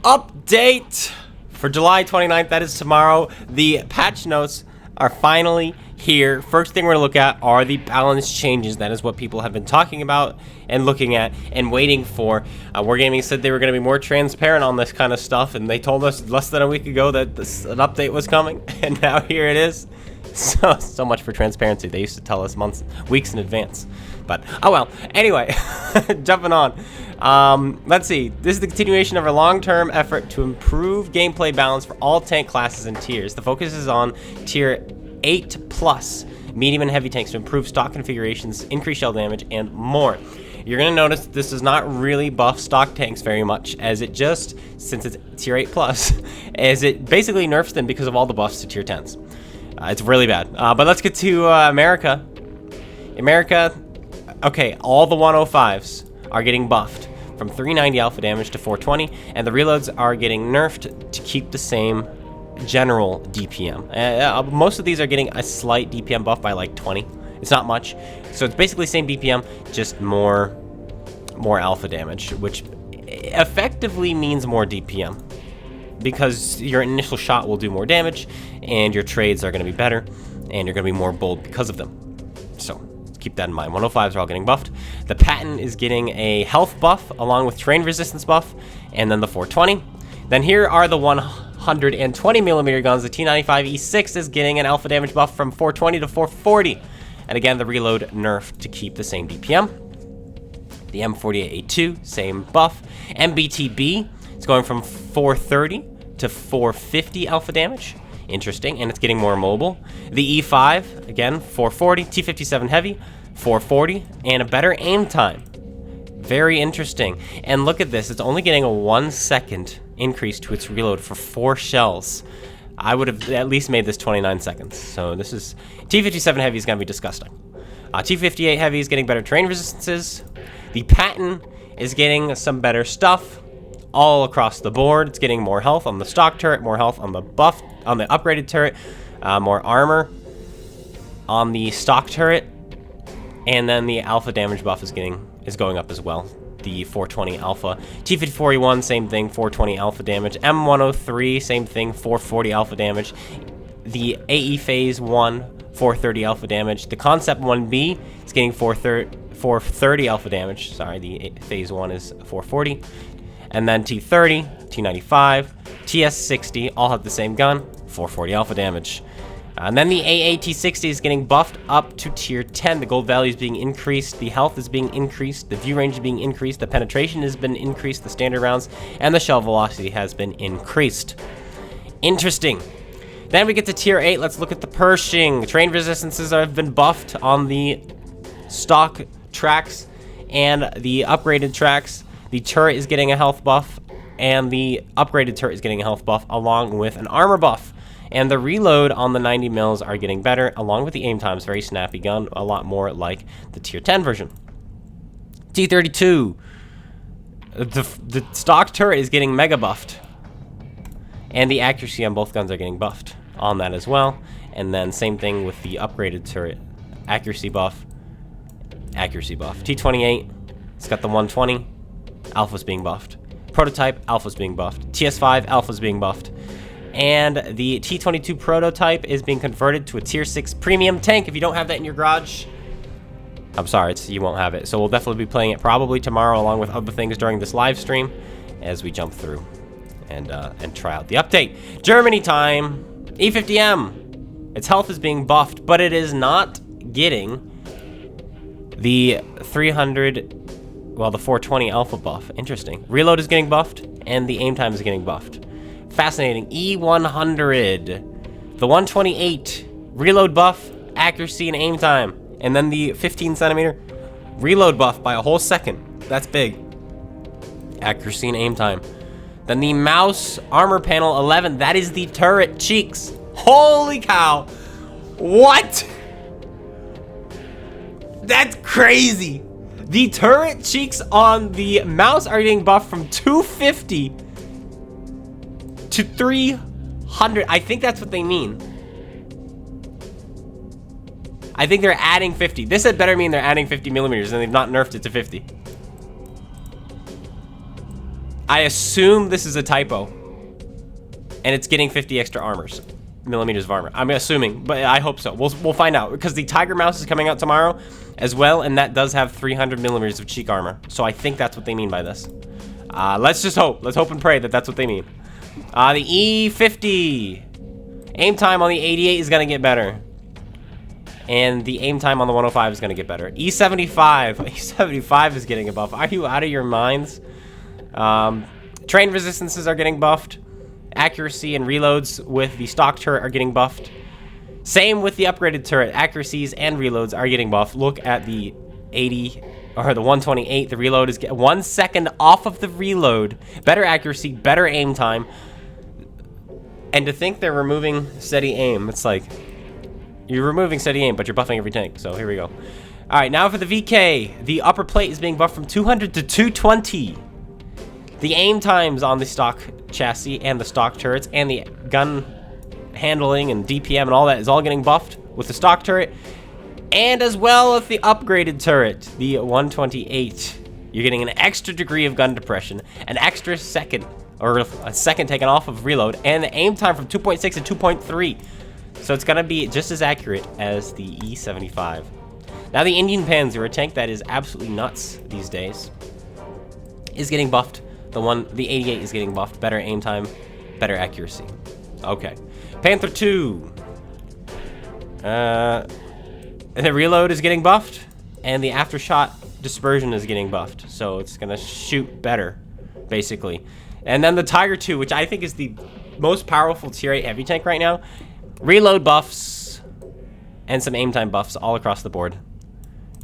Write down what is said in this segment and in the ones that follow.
Update for July 29th, that is tomorrow. The patch notes are finally here. First thing we're going to look at are the balance changes. That is what people have been talking about and looking at and waiting for. Wargaming said they were going to be more transparent on this kind of stuff, and they told us less than a week ago that an update was coming, and now here it is. So much for transparency. They used to tell us weeks in advance. But, oh well. Anyway, jumping on. Let's see. This is the continuation of our long-term effort to improve gameplay balance for all tank classes and tiers. The focus is on tier 8+, medium and heavy tanks to improve stock configurations, increase shell damage, and more. You're going to notice this does not really buff stock tanks very much, as it just, since it's tier 8+, as it basically nerfs them because of all the buffs to tier 10s. It's really bad. But let's get to America. Okay, all the 105s are getting buffed from 390 alpha damage to 420, and the reloads are getting nerfed to keep the same general DPM. Most of these are getting a slight DPM buff by like 20. It's not much. So it's basically same DPM, just more alpha damage, which effectively means more DPM, because your initial shot will do more damage, and your trades are going to be better, and you're going to be more bold because of them. So keep that in mind. 105s are all getting buffed. The Patton is getting a health buff along with terrain resistance buff, and then the 420. Then here are the 120mm guns. The T95E6 is getting an alpha damage buff from 420 to 440. And again, the reload nerfed to keep the same DPM. The M48A2, same buff. MBTB is going from 430 to 450 alpha damage. Interesting, and it's getting more mobile. The E5, again, 440. T57 heavy, 440, and a better aim time. Very interesting. And look at this, it's only getting a 1 second increase to its reload for 4 shells. I would have at least made this 29 seconds. So this is... T57 heavy is going to be disgusting. T58 heavy is getting better terrain resistances. The Patton is getting some better stuff all across the board. It's getting more health on the stock turret, more health on the buff, on the upgraded turret, more armor on the stock turret, and then the alpha damage buff is going up as well. The 420 alpha. T54E1, same thing, 420 alpha damage. M103, same thing, 440 alpha damage. The AE Phase 1, 430 alpha damage. The Concept 1B is getting 430 alpha damage. Sorry, the Phase 1 is 440. And then T30, T95, TS60 all have the same gun, 440 alpha damage. And then the AAT60 is getting buffed up to tier 10. The gold value is being increased, the health is being increased, the view range is being increased, the penetration has been increased, the standard rounds, and the shell velocity has been increased. Interesting. Then we get to tier 8. Let's look at the Pershing. Terrain resistances have been buffed on the stock tracks and the upgraded tracks. The turret is getting a health buff, and the upgraded turret is getting a health buff along with an armor buff. And the reload on the 90 mils are getting better, along with the aim times. Very snappy gun, a lot more like the tier 10 version. T32. The stock turret is getting mega buffed. And the accuracy on both guns are getting buffed on that as well. And then same thing with the upgraded turret. Accuracy buff. Accuracy buff. T28, it's got the 120. Alpha's being buffed. Prototype, Alpha's being buffed. TS5, Alpha's being buffed. And the T22 prototype is being converted to a tier 6 premium tank. If you don't have that in your garage, I'm sorry, you won't have it. So we'll definitely be playing it probably tomorrow along with other things during this live stream as we jump through and try out the update. Germany time. E50M. Its health is being buffed, but it is not getting the 300, well, the 420 alpha buff. Interesting. Reload is getting buffed, and the aim time is getting buffed. Fascinating. E100. The 128 reload buff, accuracy, and aim time. And then the 15 centimeter reload buff by a whole second. That's big. Accuracy and aim time. Then the mouse armor panel 11. That is the turret cheeks. Holy cow. What? That's crazy. The turret cheeks on the mouse are getting buffed from 250 to 300. I think that's what they mean. I think they're adding 50. This had better mean they're adding 50 millimeters and they've not nerfed it to 50. I assume this is a typo. And it's getting 50 extra millimeters of armor. I'm assuming, but I hope so. We'll find out, because the Tiger Mouse is coming out tomorrow as well, and that does have 300 millimeters of cheek armor. So I think that's what they mean by this. Let's just hope. Let's hope and pray that that's what they mean. The E50. Aim time on the 88 is going to get better. And the aim time on the 105 is going to get better. E75. E75 is getting a buff. Are you out of your minds? Train resistances are getting buffed. Accuracy and reloads with the stock turret are getting buffed. Same with the upgraded turret. Accuracies and reloads are getting buffed. Look at the 80 or the 128. The reload is 1 second off of the reload. Better accuracy, better aim time. And to think they're removing steady aim, it's like you're removing steady aim, but you're buffing every tank. So here we go. All right, now for the VK. The upper plate is being buffed from 200 to 220. The aim times on the stock chassis and the stock turrets and the gun handling and DPM and all that is all getting buffed with the stock turret, and as well as the upgraded turret, the 128. You're getting an extra degree of gun depression, an extra second, or a second taken off of reload, and the aim time from 2.6 to 2.3. So it's going to be just as accurate as the E75. Now the Indian Panzer, a tank that is absolutely nuts these days, is getting buffed. The 88 is getting buffed. Better aim time, better accuracy. Okay. Panther 2. The reload is getting buffed, and the aftershot dispersion is getting buffed. So it's gonna shoot better, basically. And then the Tiger 2, which I think is the most powerful tier 8 heavy tank right now. Reload buffs and some aim time buffs all across the board.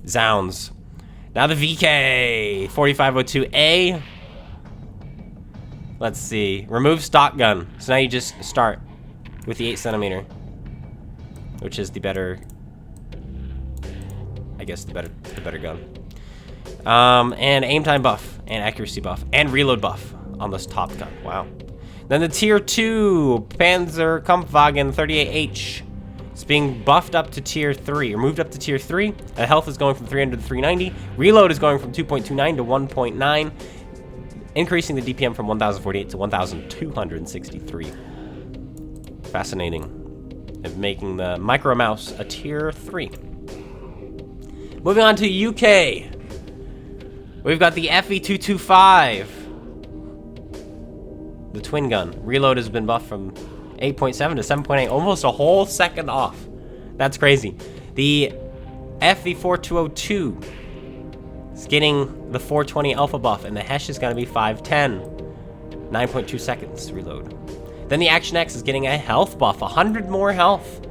Zounds. Now the VK 4502A. Let's see. Remove stock gun. So now you just start with the 8cm, which is the better, I guess the better gun. And aim time buff and accuracy buff and reload buff on this top gun. Wow. Then the tier 2 Panzer Kampfwagen 38H. It's being buffed up to tier 3, or moved up to tier 3. The health is going from 300 to 390. Reload is going from 2.29 to 1.9. Increasing the DPM from 1048 to 1263. Fascinating. And making the Micro Mouse a tier 3. Moving on to UK. We've got the FE225. The twin gun. Reload has been buffed from 8.7 to 7.8. Almost a whole second off. That's crazy. The FE4202. It's getting the 420 alpha buff, and the Hesh is going to be 510. 9.2 seconds reload. Then the Action X is getting a health buff, 100 more health.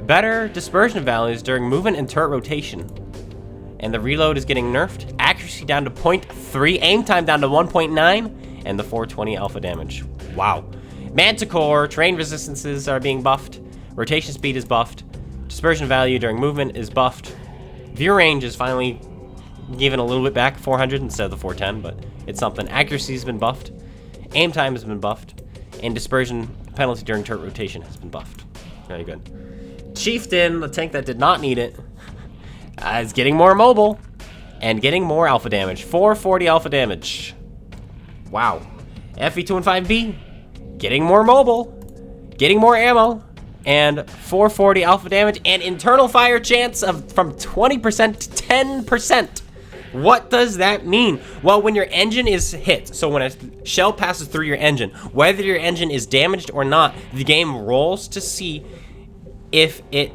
Better dispersion values during movement and turret rotation. And the reload is getting nerfed. Accuracy down to 0.3, aim time down to 1.9, and the 420 alpha damage. Wow. Manticore, terrain resistances are being buffed. Rotation speed is buffed. Dispersion value during movement is buffed. View range is finally given a little bit back, 400 instead of the 410, but it's something. Accuracy has been buffed. Aim time has been buffed. And dispersion penalty during turret rotation has been buffed. Very good. Chieftain, the tank that did not need it, is getting more mobile and getting more alpha damage. 440 alpha damage. Wow. FE215B, getting more mobile, getting more ammo, and 440 alpha damage, and internal fire chance of from 20% to 10%. What does that mean? Well, when your engine is hit, so when a shell passes through your engine, whether your engine is damaged or not, the game rolls to see if it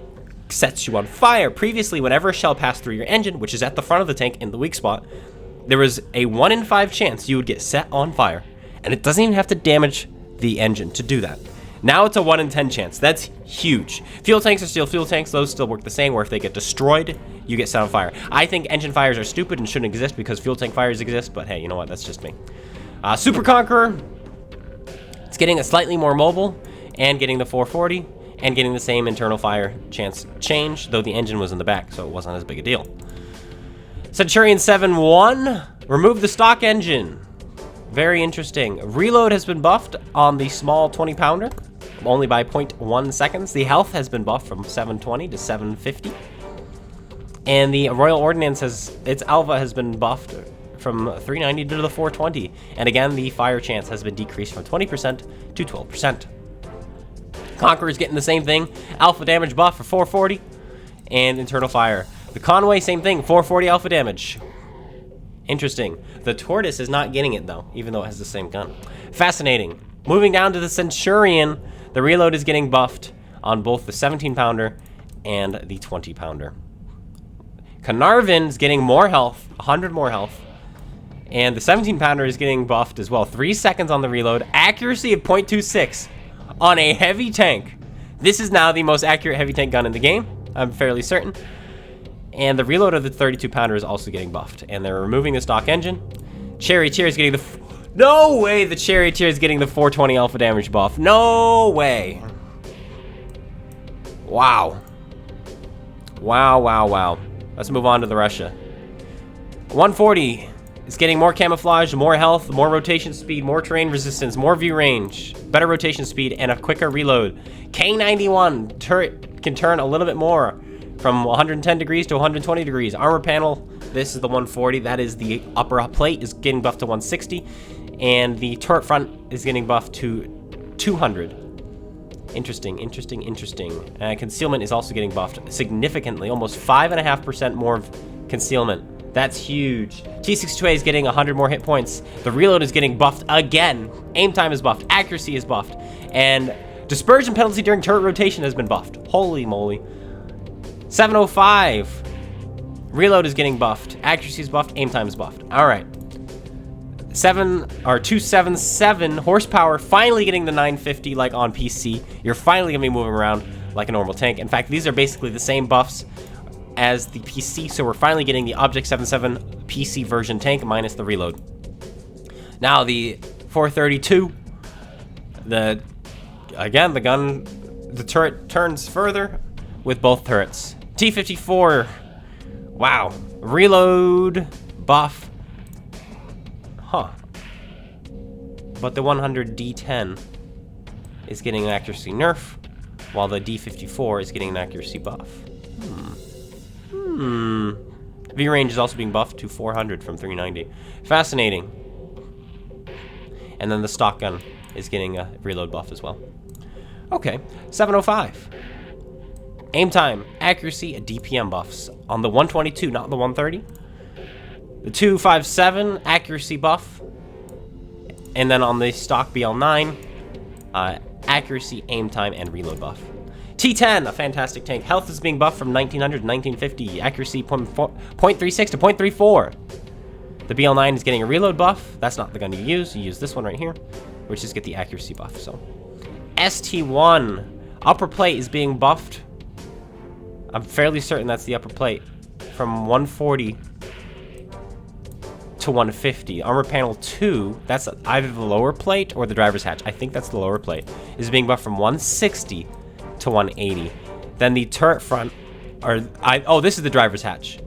sets you on fire. Previously, whenever a shell passed through your engine, which is at the front of the tank in the weak spot, there was a 1 in 5 chance you would get set on fire. And it doesn't even have to damage the engine to do that. Now it's a 1 in 10 chance. That's huge. Fuel tanks are still fuel tanks. Those still work the same, where if they get destroyed, you get set on fire. I think engine fires are stupid and shouldn't exist because fuel tank fires exist, but hey, you know what? That's just me. Super Conqueror, it's getting a slightly more mobile and getting the 440 and getting the same internal fire chance change, though the engine was in the back, so it wasn't as big a deal. Centurion 7-1, remove the stock engine. Very interesting. Reload has been buffed on the small 20-pounder, only by 0.1 seconds. The health has been buffed from 720 to 750. And the Royal Ordnance its alpha has been buffed from 390 to the 420. And again, the fire chance has been decreased from 20% to 12%. Conqueror's getting the same thing. Alpha damage buff for 440. And internal fire. The Conway, same thing, 440 alpha damage. Interesting. The Tortoise is not getting it, though, even though it has the same gun. Fascinating. Moving down to the Centurion, the reload is getting buffed on both the 17-pounder and the 20-pounder. Carnarvon's getting more health, 100 more health. And the 17-pounder is getting buffed as well. 3 seconds on the reload. Accuracy of 0.26 on a heavy tank. This is now the most accurate heavy tank gun in the game, I'm fairly certain. And the reload of the 32-pounder is also getting buffed. And they're removing the stock engine. Charioteer is getting the... No way the Charioteer is getting the 420 alpha damage buff. No way. Wow. Wow, wow, wow. Let's move on to the Russia. 140 is getting more camouflage, more health, more rotation speed, more terrain resistance, more view range, better rotation speed, and a quicker reload. K91 turret can turn a little bit more from 110 degrees to 120 degrees. Armor panel, this is the 140. That is the upper plate is getting buffed to 160. And the turret front is getting buffed to 200. Interesting, interesting, interesting. Concealment is also getting buffed significantly, almost 5.5% more concealment. That's huge. T62A is getting 100 more hit points. The reload is getting buffed again. Aim time is buffed. Accuracy is buffed. And dispersion penalty during turret rotation has been buffed. Holy moly. 705. Reload is getting buffed. Accuracy is buffed. Aim time is buffed. All right. 277 horsepower, finally getting the 950 like on PC. You're finally gonna be moving around like a normal tank. In fact, these are basically the same buffs as the PC, so we're finally getting the Object 77 PC version tank minus the reload. Now the 432, the turret turns further with both turrets. T54, wow, reload buff. Huh. But the 100 D10 is getting an accuracy nerf, while the D54 is getting an accuracy buff. V range is also being buffed to 400 from 390. Fascinating. And then the stock gun is getting a reload buff as well. Okay, 705. Aim time, accuracy, and DPM buffs on the 122, not the 130. The 257 accuracy buff, and then on the stock BL9, accuracy, aim time, and reload buff. T10, a fantastic tank. Health is being buffed from 1900 to 1950. Accuracy 0.36 to 0.34. The BL9 is getting a reload buff. That's not the gun you use. You use this one right here, which is get the accuracy buff. So, ST1, upper plate is being buffed. I'm fairly certain that's the upper plate from 140 to 150. Armor panel 2, that's either the lower plate or the driver's hatch. I think that's the lower plate. Is being buffed from 160 to 180. Then the turret front, this is the driver's hatch.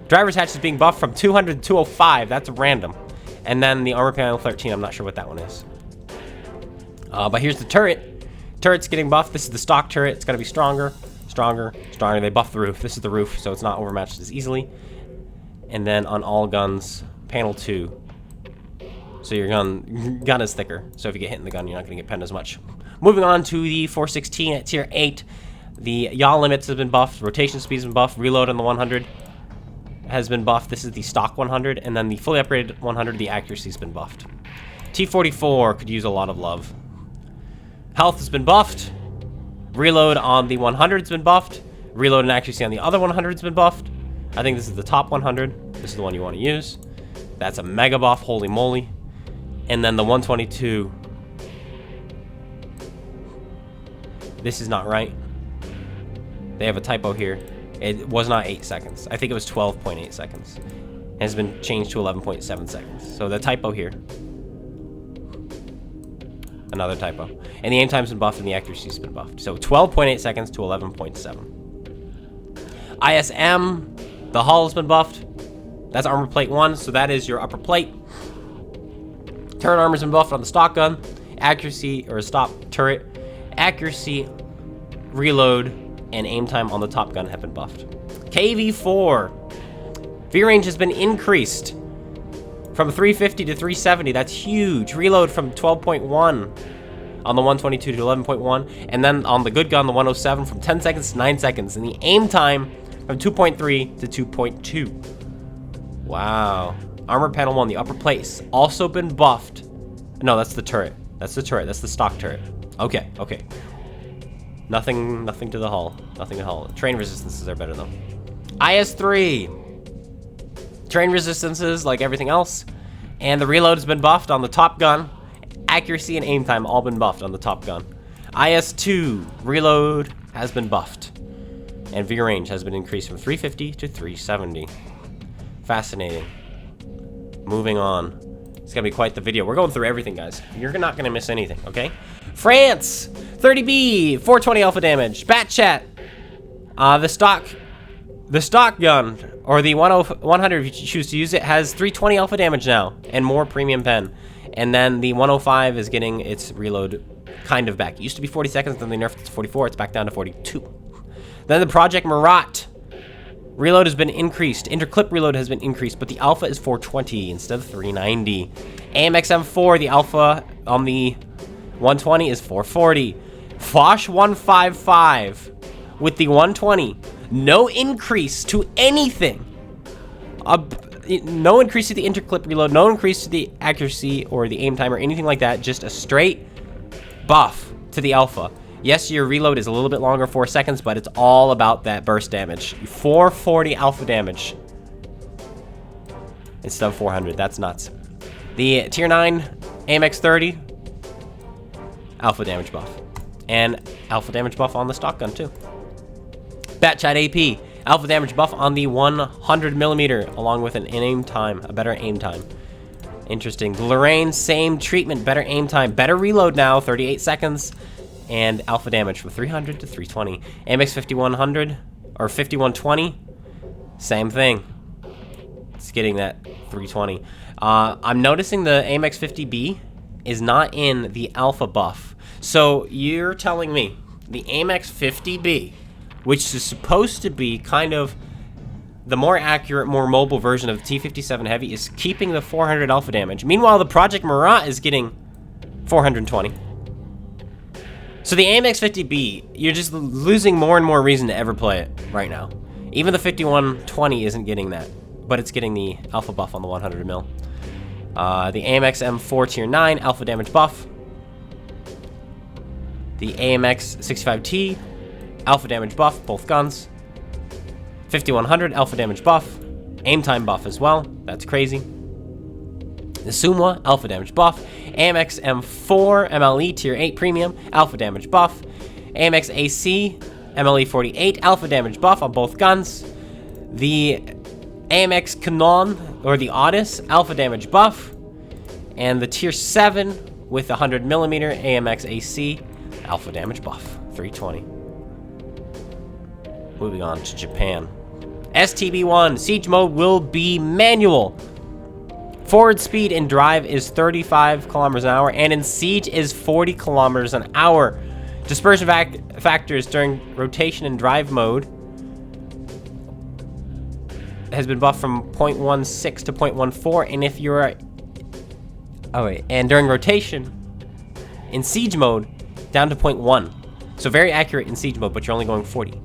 Driver's hatch is being buffed from 200 to 205. That's random. And then the armor panel 13, I'm not sure what that one is. But here's the turret. Turret's getting buffed. This is the stock turret. It's gotta be stronger, stronger, stronger. They buff the roof. This is the roof, so it's not overmatched as easily. And then on all guns, panel 2. So your gun is thicker. So if you get hit in the gun, you're not going to get penned as much. Moving on to the 416 at tier 8. The yaw limits have been buffed. Rotation speed has been buffed. Reload on the 100 has been buffed. This is the stock 100. And then the fully upgraded 100, the accuracy has been buffed. T44 could use a lot of love. Health has been buffed. Reload on the 100 has been buffed. Reload and accuracy on the other 100 has been buffed. I think this is the top 100. This is the one you want to use. That's a mega buff, holy moly. And then the 122. This is not right. They have a typo here. It was not 8 seconds. I think it was 12.8 seconds. It has been changed to 11.7 seconds. So the typo here. Another typo. And the aim time's been buffed and the accuracy's been buffed. So 12.8 seconds to 11.7. ISM. The hull has been buffed. That's armor plate 1, so that is your upper plate. Turret armor's been buffed on the stock gun. Accuracy, or stop turret. Accuracy, reload, and aim time on the top gun have been buffed. KV4. V range has been increased from 350 to 370. That's huge. Reload from 12.1 on the 122 to 11.1. And then on the good gun, the 107, from 10 seconds to 9 seconds. And the aim time from 2.3 to 2.2. Wow. Armor panel 1, the upper place, also been buffed. No, that's the turret. That's the turret. That's the stock turret. Okay, okay. Nothing to the hull. Nothing to the hull. Terrain resistances are better though. IS-3. Terrain resistances like everything else. And the reload has been buffed on the top gun. Accuracy and aim time all been buffed on the top gun. IS-2 reload has been buffed. And view range has been increased from 350 to 370. Fascinating. Moving on. It's gonna be quite the video. We're going through everything, guys. You're not gonna miss anything, okay? France, 30B, 420 alpha damage. Bat chat. The stock gun, or the 100 if you choose to use it, has 320 alpha damage now, and more premium pen. And then the 105 is getting its reload kind of back. It used to be 40 seconds, then they nerfed it to 44. It's back down to 42. Then the Project Marat. Reload has been increased. Interclip reload has been increased, but the alpha is 420 instead of 390. AMX M4, the alpha on the 120 is 440. Foch 155 with the 120. No increase to anything. No increase to the interclip reload, no increase to the accuracy or the aim time or anything like that. Just a straight buff to the alpha. Yes, your reload is a little bit longer, 4 seconds, but it's all about that burst damage. 440 alpha damage instead of 400. That's nuts. The Tier 9 AMX 30 alpha damage buff. And alpha damage buff on the stock gun, too. Batchat AP, alpha damage buff on the 100mm, along with an aim time, a better aim time. Interesting. The Lorraine, same treatment, better aim time, better reload now, 38 seconds. And alpha damage from 300 to 320. AMX 5100 or 5120, same thing. It's getting that 320. I'm noticing the AMX 50B is not in the alpha buff. So you're telling me the AMX 50B, which is supposed to be kind of the more accurate, more mobile version of the T57 Heavy, is keeping the 400 alpha damage. Meanwhile, the Project Marat is getting 420. So the AMX 50B, you're just losing more and more reason to ever play it right now. Even the 5120 isn't getting that, but it's getting the alpha buff on the 100mm. The AMX M4 Tier 9 alpha damage buff. The AMX 65T alpha damage buff, both guns. 5100 alpha damage buff. Aim time buff as well. That's crazy. The Sumwa alpha damage buff. AMX M4 MLE Tier 8 Premium alpha damage buff. AMX AC MLE 48 alpha damage buff on both guns. The AMX Canon, or the Otis, alpha damage buff. And the Tier 7 with 100mm AMX AC alpha damage buff, 320. Moving on to Japan. STB1, siege mode will be manual. Forward speed in drive is 35 kilometers an hour, and in siege is 40 kilometers an hour. Dispersion factors during rotation and drive mode has been buffed from 0.16 to 0.14, and if you're... and during rotation, in siege mode, down to 0.1. So very accurate in siege mode, but you're only going 40.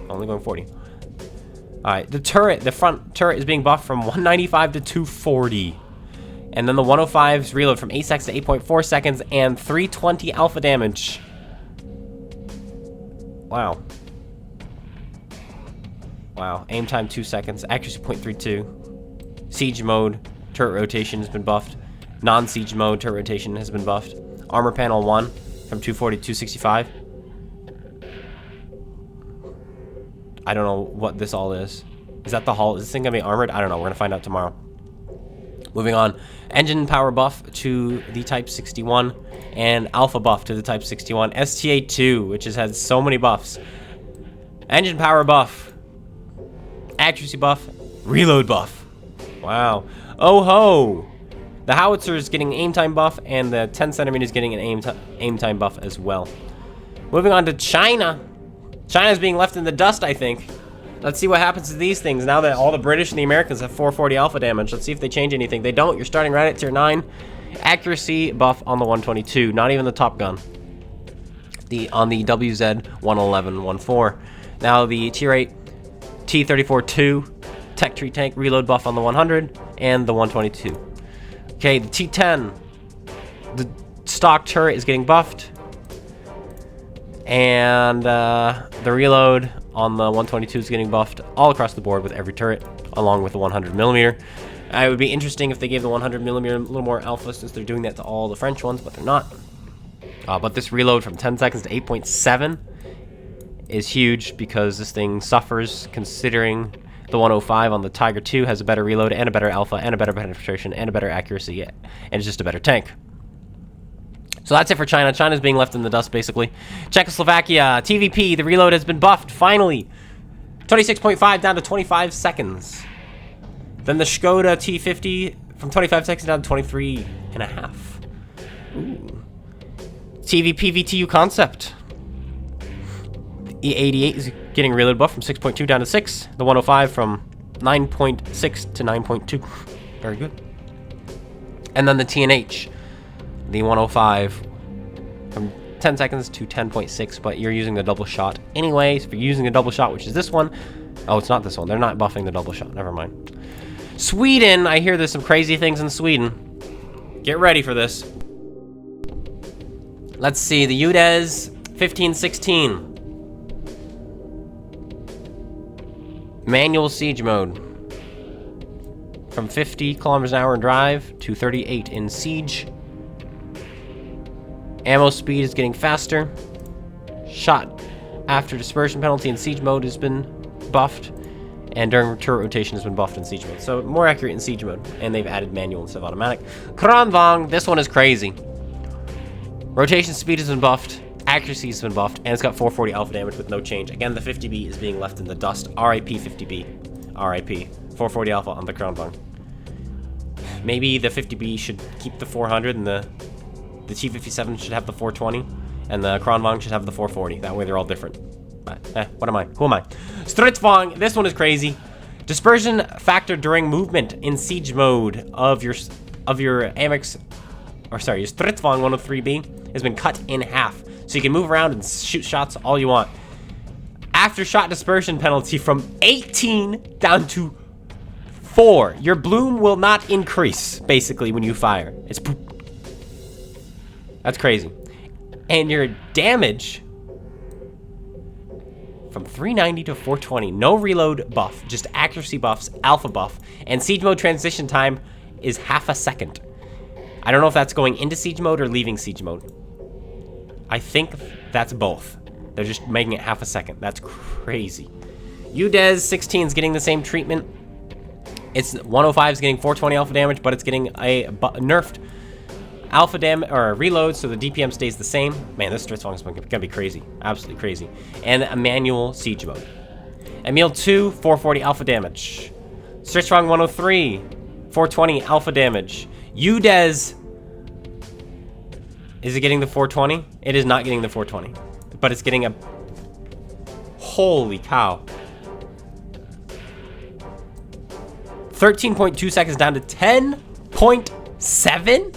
Only going 40. Alright, the turret, the front turret is being buffed from 195 to 240. And then the 105's reload from 8 seconds to 8.4 seconds and 320 alpha damage. Wow. Wow. Aim time 2 seconds. Accuracy 0.32. Siege mode. Turret rotation has been buffed. Non-siege mode. Turret rotation has been buffed. Armor panel 1 from 240 to 265. I don't know what this all is. Is that the hull? Is this thing gonna be armored? I don't know. We're gonna find out tomorrow. Moving on. Engine power buff to the Type 61 and alpha buff to the Type 61. STA2, which has had so many buffs. Engine power buff. Accuracy buff. Reload buff. Wow. Oh ho! The howitzer is getting aim time buff, and the 10 centimeter is getting an aim time buff as well. Moving on to China. China's being left in the dust, I think. Let's see what happens to these things now that all the British and the Americans have 440 alpha damage. Let's see if they change anything. They don't. You're starting right at tier 9. Accuracy buff on the 122. Not even the Top Gun. On the WZ 111-14. Now the tier 8 T-34-2 tech tree tank reload buff on the 100 and the 122. Okay, the T-10. The stock turret is getting buffed. And the reload on the 122 is getting buffed all across the board with every turret, along with the 100mm. It would be interesting if they gave the 100mm a little more alpha, since they're doing that to all the French ones, but they're not. But this reload from 10 seconds to 8.7 is huge, because this thing suffers, considering the 105 on the Tiger 2 has a better reload and a better alpha and a better penetration and a better accuracy, and it's just a better tank. So that's it for China. China's being left in the dust, basically. Czechoslovakia, TVP, the reload has been buffed, finally. 26.5 down to 25 seconds. Then the Skoda T50 from 25 seconds down to 23.5. Ooh. TVP VTU concept. The E88 is getting reload buff from 6.2 down to 6. The 105 from 9.6 to 9.2. Very good. And then the TNH. The 105 from 10 seconds to 10.6, but you're using the double shot anyways. If you're using a double shot, which is this one. Oh, it's not this one. They're not buffing the double shot. Never mind. Sweden. I hear there's some crazy things in Sweden. Get ready for this. Let's see. The UDES 1516. Manual siege mode. From 50 kilometers an hour in drive to 38 in siege. Ammo speed is getting faster. Shot after dispersion penalty in siege mode has been buffed. And during turret rotation has been buffed in siege mode. So more accurate in siege mode. And they've added manual instead of automatic. Kranvang, this one is crazy. Rotation speed has been buffed. Accuracy has been buffed. And it's got 440 alpha damage with no change. Again, the 50B is being left in the dust. RIP 50B. RIP. 440 alpha on the Kranvang. Maybe the 50B should keep the 400 and the T57 should have the 420, and the Kranvang should have the 440. That way they're all different. But, what am I? Who am I? Stridsvang, this one is crazy. Dispersion factor during movement in siege mode of your Amex, or sorry, your Stridsvang 103B has been cut in half. So you can move around and shoot shots all you want. After shot dispersion penalty from 18 down to 4. Your bloom will not increase, basically, when you fire. It's poop. That's crazy. And your damage from 390 to 420. No reload buff, just accuracy buffs, alpha buff. And siege mode transition time is half a second. I don't know if that's going into siege mode or leaving siege mode. I think that's both. They're just making it half a second. That's crazy. UDES 16 is getting the same treatment. It's 105 is getting 420 alpha damage, but it's getting a nerfed alpha damage or reload, so the DPM stays the same. Man, this Stridsvang is gonna be crazy, absolutely crazy. And a manual siege mode. Emil 2, 440 alpha damage. Stridsvang 103, 420 alpha damage. UDES, is it getting the 420? It is not getting the 420, but it's getting a, holy cow. 13.2 seconds down to 10.7?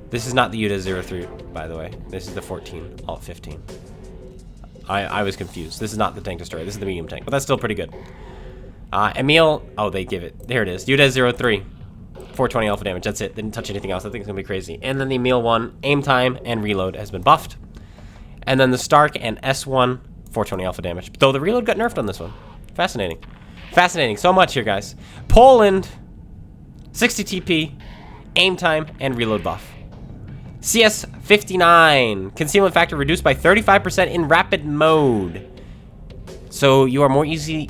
This is not the UDA 03, by the way. This is the 14, alt 15. I was confused. This is not the tank destroyer. This is the medium tank, but that's still pretty good. Emil, oh, they give it. There it is. UDA 03, 420 alpha damage. That's it. Didn't touch anything else. I think it's gonna be crazy. And then the Emil 1, aim time and reload has been buffed. And then the Stark and S1, 420 alpha damage. Though the reload got nerfed on this one. Fascinating. Fascinating. So much here, guys. Poland, 60 TP, aim time, and reload buff. CS59, concealment factor reduced by 35% in rapid mode. So you are more easily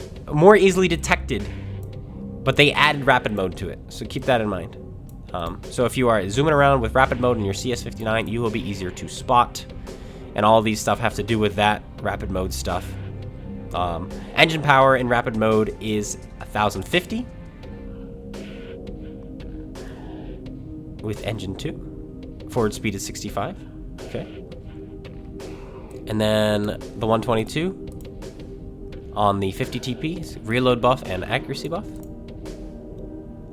detected, but they added rapid mode to it. So keep that in mind. So if you are zooming around with rapid mode in your CS59, you will be easier to spot. And all these stuff have to do with that rapid mode stuff. Engine power in rapid mode is 1050. With engine 2. Forward speed is 65. Okay. And then the 122 on the 50 TP, reload buff and accuracy buff.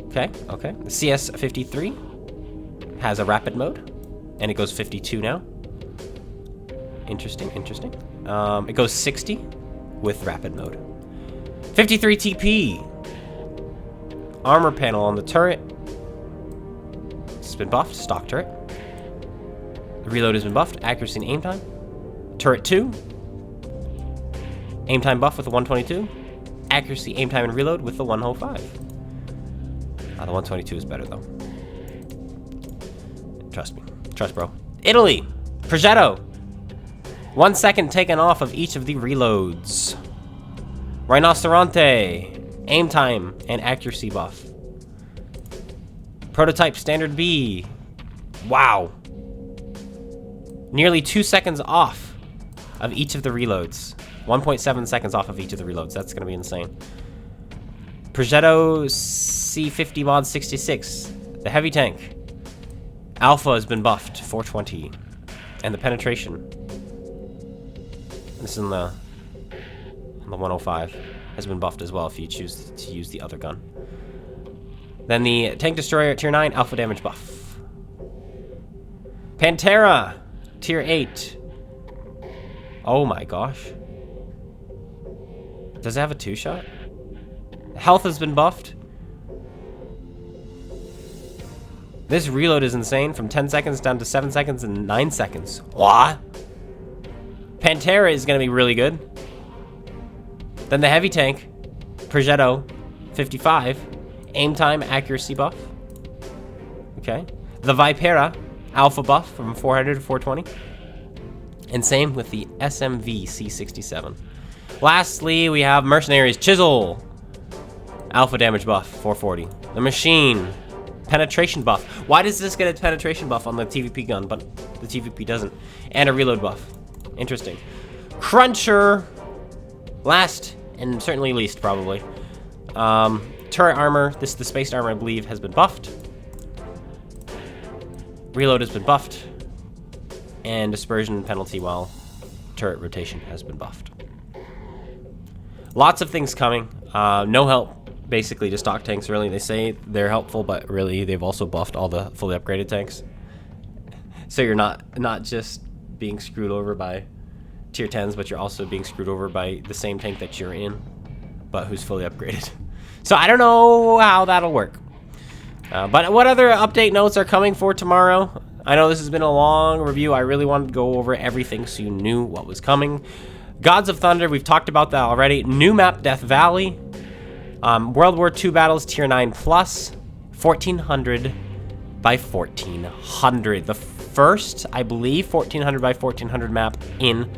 Okay, okay. The CS53 has a rapid mode, and it goes 52 now. Interesting, interesting. It goes 60 with rapid mode. 53 TP. Armor panel on the turret. It's been buffed. Stock turret. The reload has been buffed. Accuracy and aim time. Turret 2. Aim time buff with the 122. Accuracy, aim time, and reload with the 105. The 122 is better, though. Trust me. Trust, bro. Italy. Progetto. 1 second taken off of each of the reloads. Rhinoceronte. Aim time and accuracy buff. Prototype standard B. Wow. Nearly 2 seconds off of each of the reloads. 1.7 seconds off of each of the reloads. That's going to be insane. Progetto C50 mod 66. The heavy tank. Alpha has been buffed to 420. And the penetration. This is in the 105. Has been buffed as well if you choose to use the other gun. Then the Tank Destroyer at Tier 9, alpha damage buff. Pantera, Tier 8. Oh my gosh. Does it have a 2-shot? Health has been buffed. This reload is insane, from 10 seconds down to 7 seconds and 9 seconds. What? Pantera is going to be really good. Then the heavy tank, Progetto, 55. Aim time, accuracy buff. Okay. The Vipera, alpha buff from 400 to 420. And same with the SMV C67. Lastly, we have Mercenary's Chisel. Alpha damage buff, 440. The Machine, penetration buff. Why does this get a penetration buff on the TVP gun, but the TVP doesn't? And a reload buff. Interesting. Cruncher. Last, and certainly least, probably. Turret armor. This is the spaced armor, I believe, has been buffed. Reload has been buffed. And dispersion penalty while turret rotation has been buffed. Lots of things coming. No help, basically, to stock tanks, really. They say they're helpful, but really, they've also buffed all the fully upgraded tanks. So you're not just being screwed over by tier 10s, but you're also being screwed over by the same tank that you're in, but who's fully upgraded. So I don't know how that'll work. But what other update notes are coming for tomorrow? I know this has been a long review. I really wanted to go over everything so you knew what was coming. Gods of Thunder, we've talked about that already. New map, Death Valley. World War II battles, tier 9 plus. 1400 by 1400. The first, I believe, 1400 by 1400 map in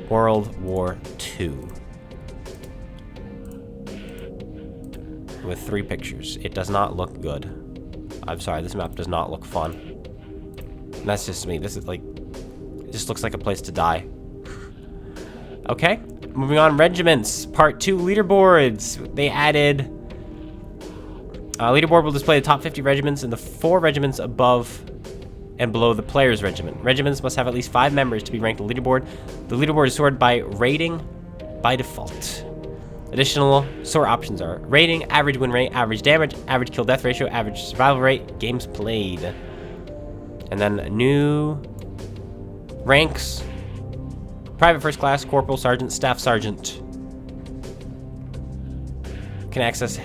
World War II. With 3 pictures. It does not look good. I'm sorry, this map does not look fun. And that's just me. This is like, it just looks like a place to die. Okay, moving on. Regiments, Part 2 leaderboards. They added... leaderboard will display the top 50 regiments and the 4 regiments above and below the player's regiment. Regiments must have at least 5 members to be ranked on the leaderboard. The leaderboard is sorted by rating by default. Additional sort options are rating, average win rate, average damage, average kill death ratio, average survival rate, games played. And then new ranks: private first class, corporal, sergeant, staff sergeant. Can access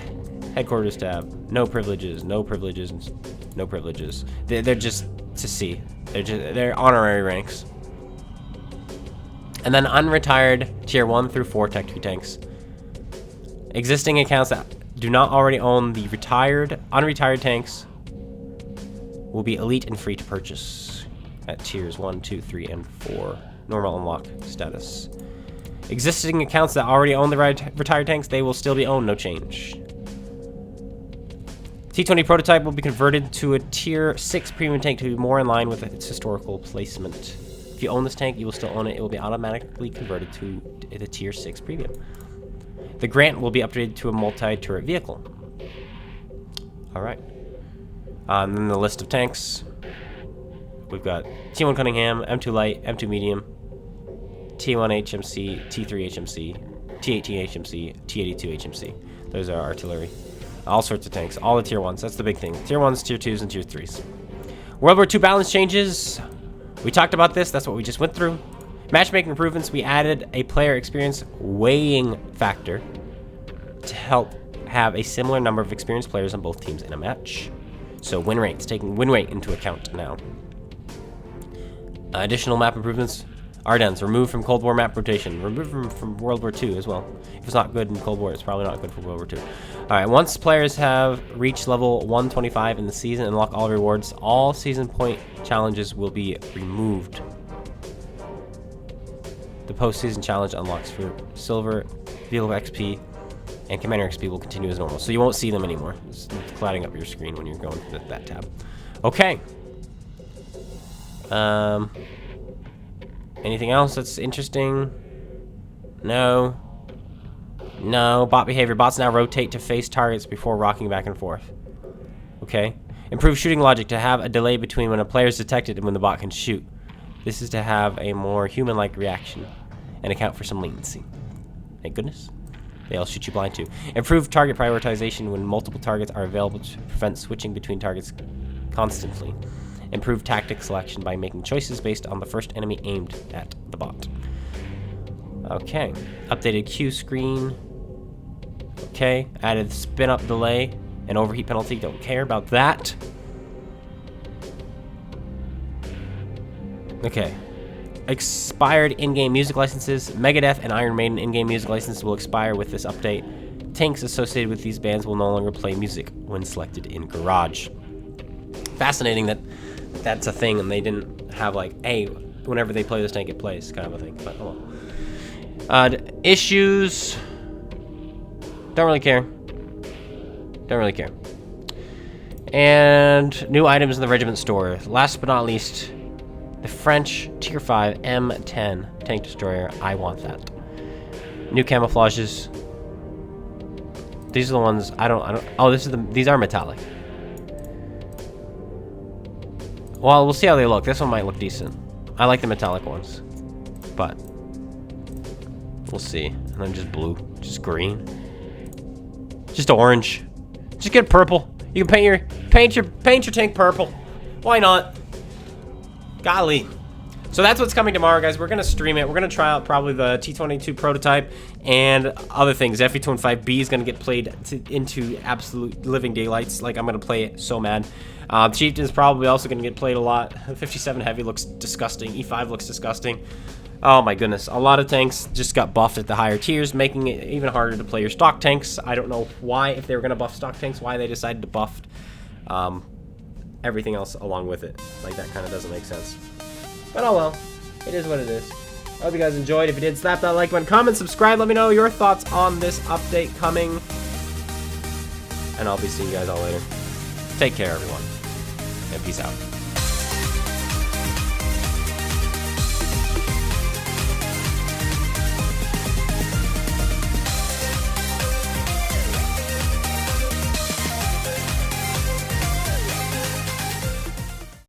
headquarters tab. No privileges, no privileges, no privileges. They're just to see. They're honorary ranks. And then unretired tier 1 through 4 tech 2 tanks. Existing accounts that do not already own the unretired tanks will be elite and free to purchase at tiers 1, 2, 3, and 4. Normal unlock status. Existing accounts that already own the retired tanks, they will still be owned, no change. T20 prototype will be converted to a tier 6 premium tank to be more in line with its historical placement. If you own this tank, you will still own it. It will be automatically converted to the tier 6 premium. The Grant will be upgraded to a multi-turret vehicle. Alright. And then the list of tanks. we've got T1 Cunningham, M2 Light, M2 Medium, T1 HMC, T3 HMC, T18 HMC, T82 HMC. Those are artillery. All sorts of tanks. All the tier 1s. That's the big thing. Tier 1s, tier 2s, and tier 3s. World War II balance changes. We talked about this. That's what we just went through. Matchmaking improvements. We added a player experience weighing factor to help have a similar number of experienced players on both teams in a match. So win rates, taking win rate into account now. Additional map improvements. Ardennes, removed from Cold War map rotation. Removed from World War II as well. If it's not good in Cold War, it's probably not good for World War II. Alright, once players have reached level 125 in the season and unlock all rewards, all season point challenges will be removed. The post-season challenge unlocks for silver, vehicle XP, and commander XP will continue as normal. So you won't see them anymore. It's clouding up your screen when you're going through that tab. Okay. Anything else that's interesting? No. No. Bot behavior. Bots now rotate to face targets before rocking back and forth. Okay. Improve shooting logic to have a delay between when a player is detected and when the bot can shoot. This is to have a more human-like reaction and account for some latency. Thank goodness. They'll shoot you blind too. Improve target prioritization when multiple targets are available to prevent switching between targets constantly. Improve tactic selection by making choices based on the first enemy aimed at the bot. Okay. Updated queue screen. Okay. Added spin up delay and overheat penalty. Don't care about that. Okay. Expired in-game music licenses. Megadeth and Iron Maiden in-game music licenses will expire with this update. Tanks associated with these bands will no longer play music when selected in Garage. Fascinating that that's a thing, and they didn't have like, hey, whenever they play this tank, it plays, kind of a thing. But oh well. Issues. Don't really care. Don't really care. And new items in the Regiment store. Last but not least, the French Tier 5 M10 tank destroyer. I want that. New camouflages. These are the ones I don't. Oh, these are metallic. Well, we'll see how they look. This one might look decent. I like the metallic ones, but we'll see. And then just blue, just green, just orange. Just get purple. You can paint your tank purple. Why not? Golly. So that's what's coming tomorrow, guys. We're gonna stream it. We're gonna try out probably the T22 prototype and other things. FE25B is gonna get played into absolute living daylights. Like, I'm gonna play it so mad. Chieftain's probably also gonna get played a lot. 57 Heavy looks disgusting. E5 looks disgusting. Oh my goodness. A lot of tanks just got buffed at the higher tiers, making it even harder to play your stock tanks. I don't know why, if they were gonna buff stock tanks, why they decided to buff everything else along with it. Like, that kind of doesn't make sense. But oh well, it is what it is. I hope you guys enjoyed. If you did, slap that like button, comment, subscribe, let me know your thoughts on this update coming. And I'll be seeing you guys all later. Take care, everyone. And peace out.